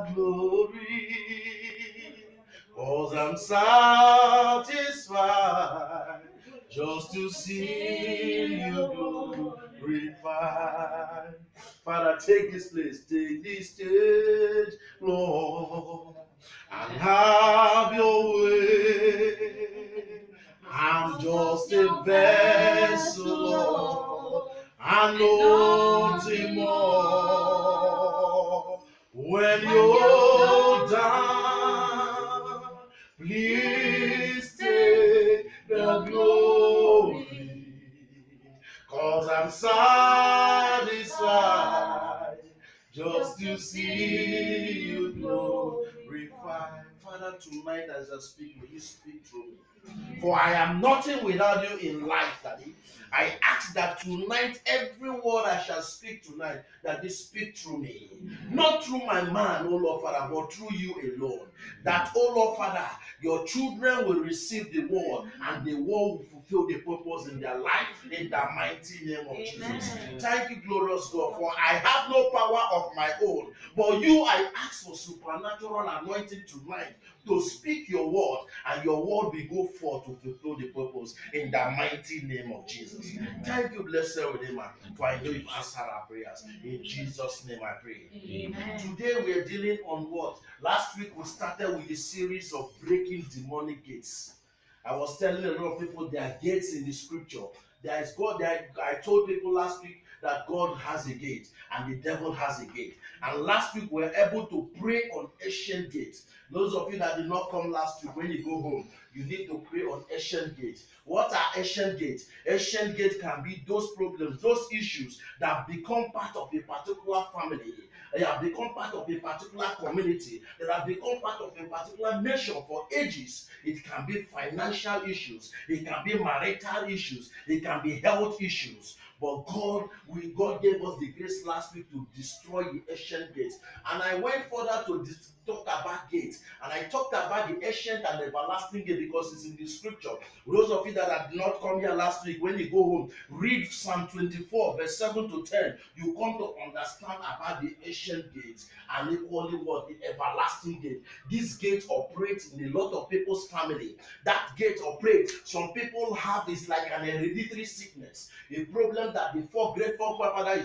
that glory, 'cause I'm satisfied just to see you glorified. Father, take this place, take this stage, Lord, and have your way. I'm just a vessel, Lord, and nothing more. When you're done, please take the glory, 'cause I'm satisfied just to see you glorified. Father, tonight as I speak, will you speak through me? For I am nothing without you in life, Daddy. I ask that tonight, every word I shall speak tonight, that you speak through me. Not through my man, oh Lord Father, but through you alone. That, oh Lord Father, your children will receive the word, and the word will fulfill the purpose in their life, in the mighty name of Jesus. Thank you, glorious God, for I have no power of my own, but you, I ask for supernatural anointing tonight to speak your word, and your word will go forth to fulfill the purpose in the mighty name of Jesus. Thank you, blessed Redeemer, for I know you've answered our prayers. In Jesus' name I pray. Amen. Today we are dealing on what? Last week we started with a series of breaking demonic gates. I was telling a lot of people there are gates in the scripture. There is God. I told people last week that God has a gate and the devil has a gate. And last week we were able to pray on ancient gates. Those of you that did not come last week, when you go home, you need to pray on ancient gates. What are ancient gates? Ancient gates can be those problems, those issues that become part of a particular family. They have become part of a particular community. They have become part of a particular nation for ages. It can be financial issues. It can be marital issues. It can be health issues. But God gave us the grace last week to destroy the ancient gates. And I went further to talk about gates. And I talked about the ancient and everlasting gate because it's in the scripture. Those of you that did not come here last week, when you go home, read Psalm 24, verse 7 to 10. You come to understand about the ancient gates and equally what the everlasting gate. This gate operates in a lot of people's family. That gate operates. Some people have is like an hereditary sickness, a problem that the great forefather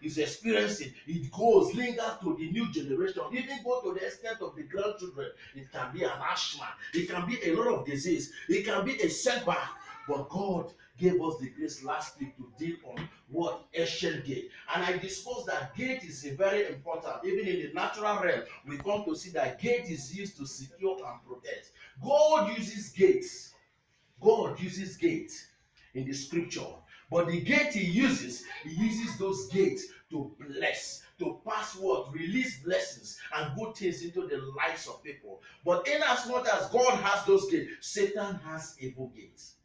is experiencing. It goes, lingers to the new generation, even go to the extent of the grandchildren. It can be an asthma. It can be a lot of disease. It can be a setback. But God gave us the grace last week to deal on what ancient gate. And I discussed that gate is a very important. Even in the natural realm, we come to see that gate is used to secure and protect. God uses gates. God uses gates in the scripture. But the gate he uses those gates to bless, to pass what? Release blessings and good things into the lives of people. But in as much as God has those gates, Satan has evil gates.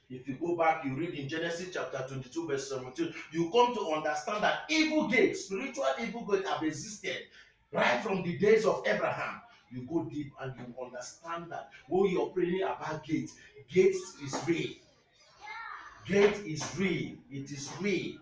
If you go back, you read in Genesis chapter 22, verse 17, you come to understand that evil gates, spiritual evil gates have existed right from the days of Abraham. You go deep and you understand that when you're praying about gates, gates is real. Gate is real. It is real.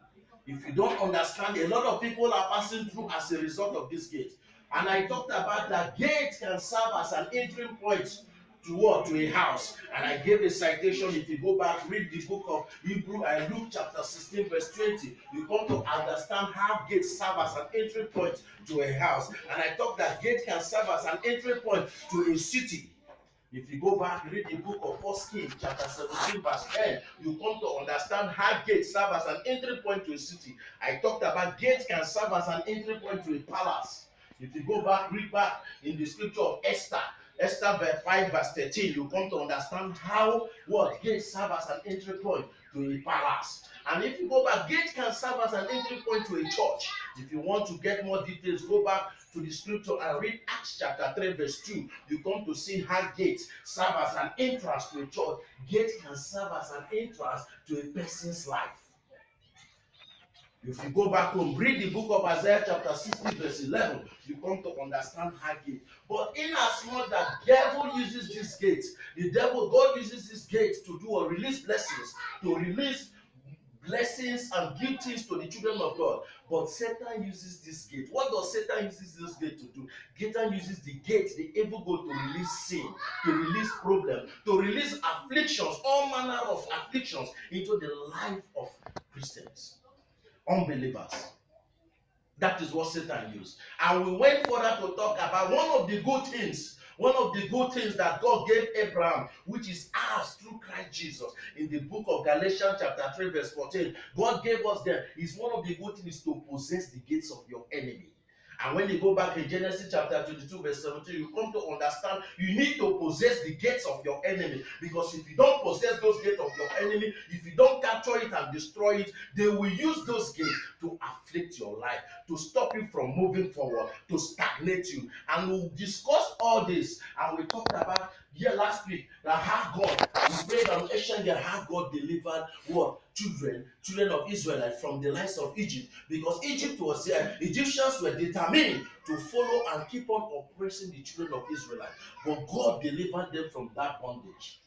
If you don't understand, a lot of people are passing through as a result of this gate. And I talked about that gate can serve as an entry point to what? To a house. And I gave a citation. If you go back, read the book of Hebrew and Luke chapter 16, verse 20, you come to understand how gates serve as an entry point to a house. And I talked that gate can serve as an entry point to a city. If you go back, read the book of 1 Kings, chapter 17, verse 10, you come to understand how gates serve as an entry point to a city. I talked about gates can serve as an entry point to a palace. If you go back, read back in the scripture of Esther, Esther 5, verse 13, you come to understand how what gates serve as an entry point to a palace. And if you go back, gate can serve as an entry point to a church. If you want to get more details, go back to the scripture and read Acts chapter 3, verse 2. You come to see how gates serve as an entrance to a church. Gate can serve as an entrance to a person's life. If you go back home, read the book of Isaiah chapter 60, verse 11, you come to understand how gate. But in as much that devil uses this gate, God uses this gate to do or release blessings, to release blessings and give things to the children of God. But Satan uses this gate. What does Satan uses this gate to do? Satan uses the gate, the evil gate, to release sin, to release problem, to release afflictions, all manner of afflictions into the life of Christians, unbelievers. That is what Satan used. And we went further to talk about one of the good things that God gave Abraham, which is ours through Christ Jesus. In the book of Galatians chapter 3 verse 14, God gave us there. Is one of the good things to possess the gates of your enemy. And when you go back in Genesis chapter 22 verse 17, you come to understand you need to possess the gates of your enemy. Because if you don't possess those gates of your enemy, if you don't capture it and destroy it, they will use those gates to afflict your life, to stop you from moving forward, to stagnate you. And we'll discuss all this. And we talked about here last week that how God, we prayed on ancient day, how God delivered what? Children of Israel from the lands of Egypt. Because Egypt was there, Egyptians were determined to follow and keep on oppressing the children of Israel. But God delivered them from that bondage.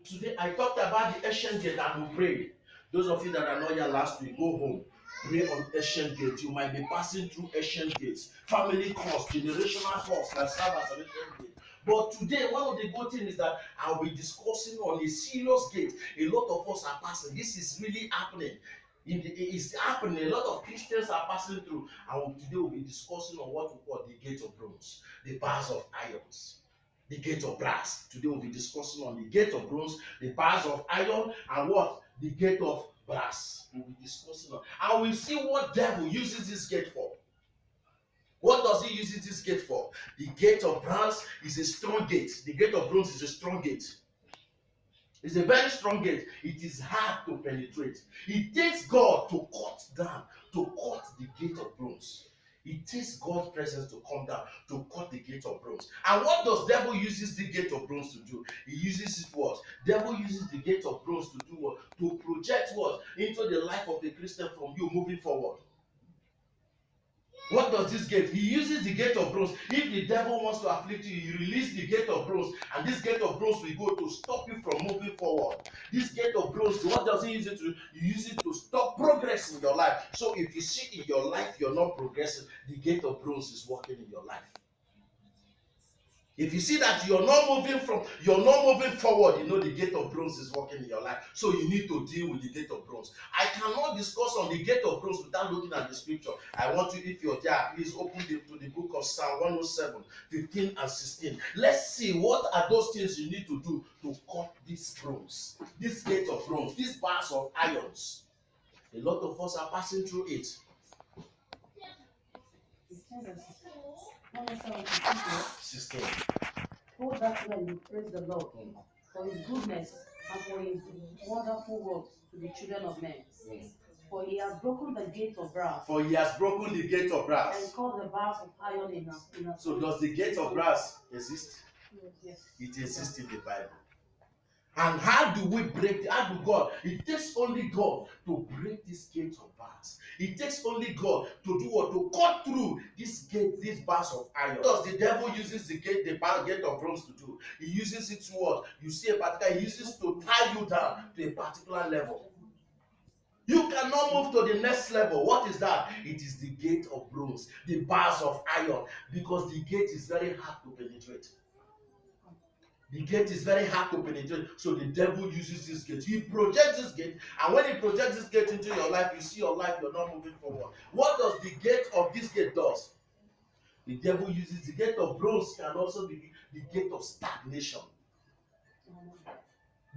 Today I talked about the ancient gate and we prayed. Those of you that are not here last week, go home. Pray on ancient gates. You might be passing through ancient gates, family curse, generational curse, that serve as an ancient gate. But today, one of the good things is that I'll be discussing on a serious gate. A lot of us are passing. This is really happening. It's happening. A lot of Christians are passing through. And today we'll be discussing on what we call the gate of bronze, the bars of irons, the gate of brass. Today we'll be discussing on the gate of bronze, the bars of iron, and what? The gate of brass. We'll be discussing on. And we'll see what devil uses this gate for. What does he use this gate for? The gate of brass is a strong gate. The gate of bronze is a strong gate. It's a very strong gate. It is hard to penetrate. It takes God to cut down, to cut the gate of bronze. It takes God's presence to come down to cut the gate of bronze. And what does devil uses the gate of bronze to do? He uses it what? Devil uses the gate of bronze to do what? To project what? Into the life of the Christian from you moving forward. What does this gate? He uses the gate of bronze. If the devil wants to afflict you, you release the gate of bronze, and this gate of bronze will go to stop you from moving forward. This gate of bronze, what does he use it to? You use it to stop progress in your life. So if you see in your life you're not progressing, the gate of bronze is working in your life. If you see that you're not moving forward, you know the gate of bronze is working in your life. So you need to deal with the gate of bronze. I cannot discuss on the gate of bronze without looking at the scripture. I want you, if you're there, please open to the book of Psalm 107, 15 and 16. Let's see what are those things you need to do to cut this bronze, this gate of bronze, these bars of irons. A lot of us are passing through it. 16. Hold that when you praise the Lord for his goodness and for his wonderful works to the children of men. For he has broken the gate of brass. For he has broken the gate of brass. And caused the bars of iron in us. So does the gate of brass exist? Yes. It exists in the Bible. And how do we break? How do God? It takes only God to break this gate of bars. It takes only God to do what? To cut through this gate, these bars of iron. What does the devil uses the gate of bronze to do? He uses it to what? You see a particular. He uses to tie you down to a particular level. You cannot move to the next level. What is that? It is the gate of bronze, the bars of iron, because the gate is very hard to penetrate. The gate is very hard to penetrate, so the devil uses this gate. He projects this gate, and when he projects this gate into your life, you see your life, you're not moving forward. What does the gate of this gate does? The devil uses the gate of bronze, can also be the gate of stagnation.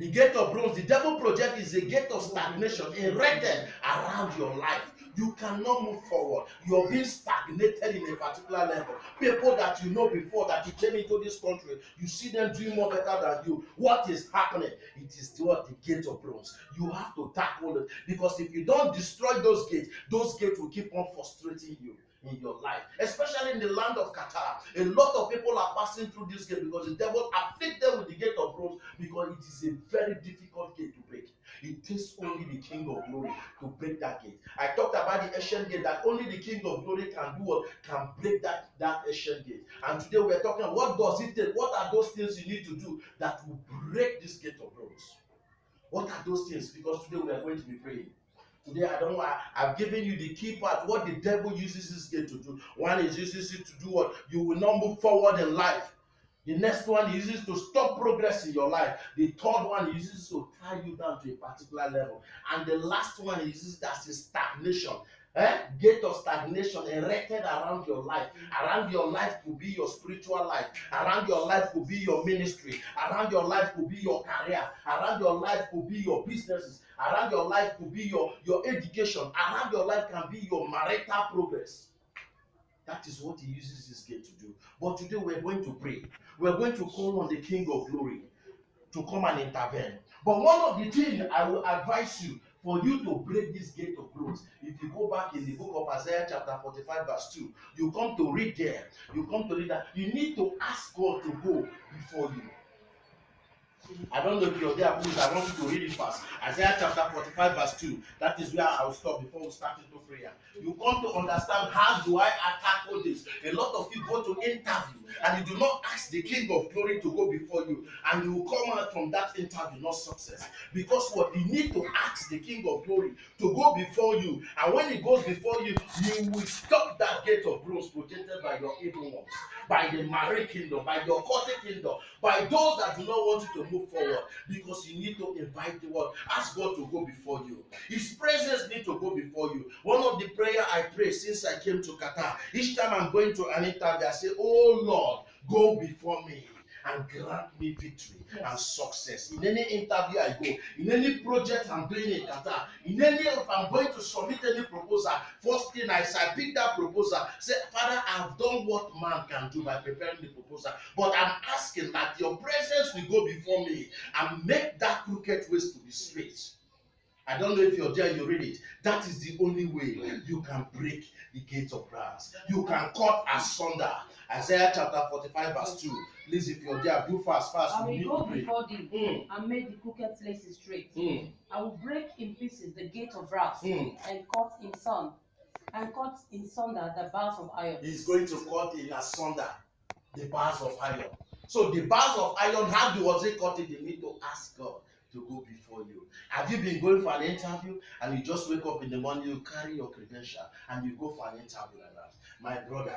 The gate of bronze, the devil project is a gate of stagnation erected around your life. You cannot move forward. You're being stagnated in a particular level. People that you know before that you came into this country, you see them doing more better than you. What is happening? It is what the gate of bronze. You have to tackle it, because if you don't destroy those gates will keep on frustrating you in your life, especially in the land of Qatar. A lot of people are passing through this gate because the devil afflict them with the gate of bronze, because it is a very difficult gate to break. It takes only the King of Glory to break that gate. I talked about the ancient gate, that only the King of Glory can do what? Can break that ancient gate. And today we're talking, what does it take? What are those things you need to do that will break this gate of bronze? What are those things? Because today we are going to be praying. Today I've given you the key part. What the devil uses this gate to do. One is uses it to do what? You will not move forward in life. The next one he uses to stop progress in your life. The third one he uses to tie you down to a particular level. And the last one he uses as a stagnation. Gate of stagnation erected around your life. Around your life could be your spiritual life. Around your life could be your ministry. Around your life could be your career. Around your life could be your businesses. Around your life could be your education. Around your life can be your marital progress. That is what he uses this gate to do. But today we're going to pray. We're going to call on the King of Glory to come and intervene. But one of the things I will advise you for you to break this gate of growth, if you go back in the book of Isaiah chapter 45 verse 2, you come to read there, you come to read that you need to ask God to go before you. I don't know if you're there, please. I want you to read it fast. Isaiah chapter 45 verse 2. That is where I'll stop before we start into prayer. You come to understand how do I tackle this. A lot of you go to interview and you do not ask the King of Glory to go before you, and you will come out from that interview not success. Because what you need to ask the King of Glory to go before you, and when he goes before you, you will stop that gate of bronze projected by your evil ones, by the marine kingdom, by your cultic kingdom, by those that do not want you to move forward, because you need to invite the world. Ask God to go before you. His presence need to go before you. One of the prayer I pray since I came to Qatar, each time I'm going to an interview, I say, oh Lord, go before me and grant me victory and success. In any interview I go, in any project I'm doing in Qatar, if I'm going to submit any proposal, first thing I pick that proposal, say, Father, I've done what man can do by preparing the proposal, but I'm asking that your presence will go before me and make that crooked ways to be straight. I don't know if you're there, you read it. That is the only way you can break the gates of brass. You can cut asunder. Isaiah chapter 45 verse 2. Please, if you're there, do fast. I will go before thee and make the crooked places straight. I will break in pieces the gate of brass and cut in sunder the bars of iron. He's going to cut in asunder the bars of iron. So the bars of iron, how was it cut? You need to ask God to go before you. Have you been going for an interview and you just wake up in the morning, you carry your credential and you go for an interview like that? My brother,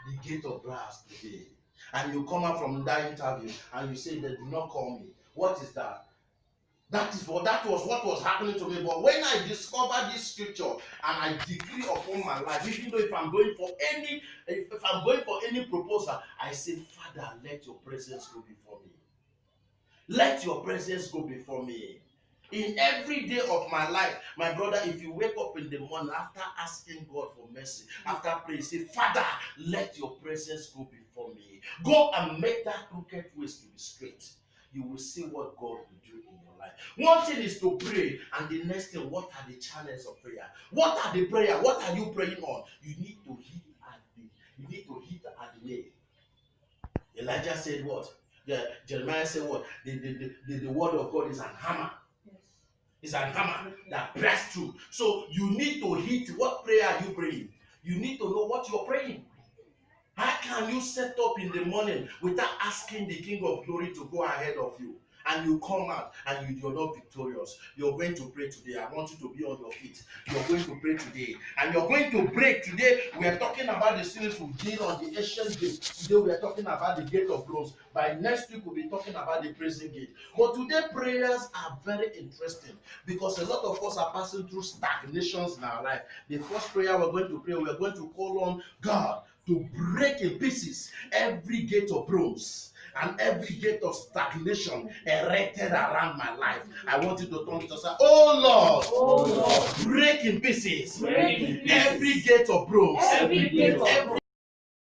the gate of brass today. And you come out from that interview and you say, they do not call me. What is that? That was what was happening to me. But when I discovered this scripture and I decree upon my life, even though if I'm going for any proposal, I say, Father, let your presence go before me. Let your presence go before me. In every day of my life, my brother, if you wake up in the morning after asking God for mercy, after praying, say, Father, let your presence go before me. Go and make that crooked ways to be straight. You will see what God will do in your life. One thing is to pray, and the next thing, what are the channels of prayer? What are the prayer? What are you praying on? You need to hit at the way. Elijah said what? Jeremiah said what? The word of God is an hammer. Yes. It's an hammer that breaks through. So you need to hit. What prayer are you praying? You need to know what you're praying. How can you set up in the morning without asking the King of Glory to go ahead of you? And you come out and you're not victorious. You're going to pray today. I want you to be on your feet. You're going to pray today. And you're going to break today. We are talking about the series we did on the ancient gate. Today we are talking about the gate of bronze. By next week we'll be talking about the prison gate. But today prayers are very interesting because a lot of us are passing through stagnations in our life. The first prayer we're going to pray, we're going to call on God to break in pieces every gate of bronze and every gate of stagnation erected around my life. I want you to turn to say, oh Lord, break in pieces every gate of bronze, every